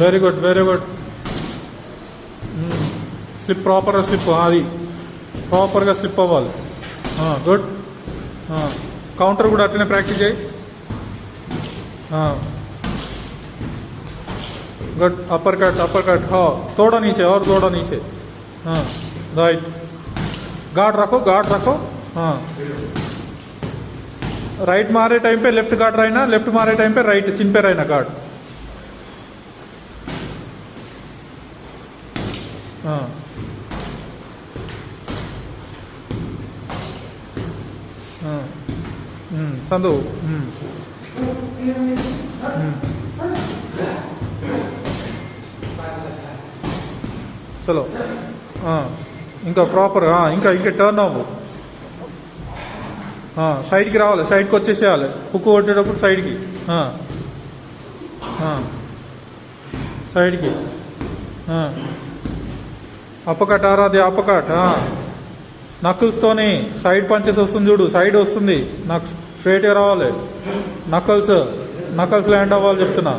Very good, very good. Slip ప్రాపర్గా slip, అది ప్రాపర్గా స్లిప్ అవ్వాలి. గుడ్. కౌంటర్ కూడా అట్లనే ప్రాక్టీస్ చేయి. गुड. Upper cut. हाँ, थोड़ा नीचे और थोड़ा नीचे. हाँ, राइट. गार्ड रखो. हाँ, राइट मारे टाइम पे लेफ्ट गार्ड रहना, लेफ्ट मारे टाइम पे राइट चिन पे रहना गार्ड. हाँ, हाँ. संधु. చలో, ఇంకా ప్రాపర్, ఇంకా టర్న్ అవ్వు. సైడ్కి రావాలి, సైడ్కి వచ్చేసేయాలి. హుక్ కొట్టేటప్పుడు సైడ్కి, సైడ్కి. అప్పకట్ ఆరాది, అప్పకట్. నక్కుల్స్తోని సైడ్ పంచెస్ వస్తుంది చూడు, సైడ్ వస్తుంది. నాకు స్ట్రైట్గా రావాలి. నకల్స్ ల్యాండ్ అవ్వాలి చెప్తున్నా.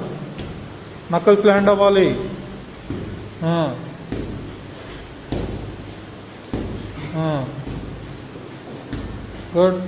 నకల్స్ ల్యాండ్ అవ్వాలి. గుడ్.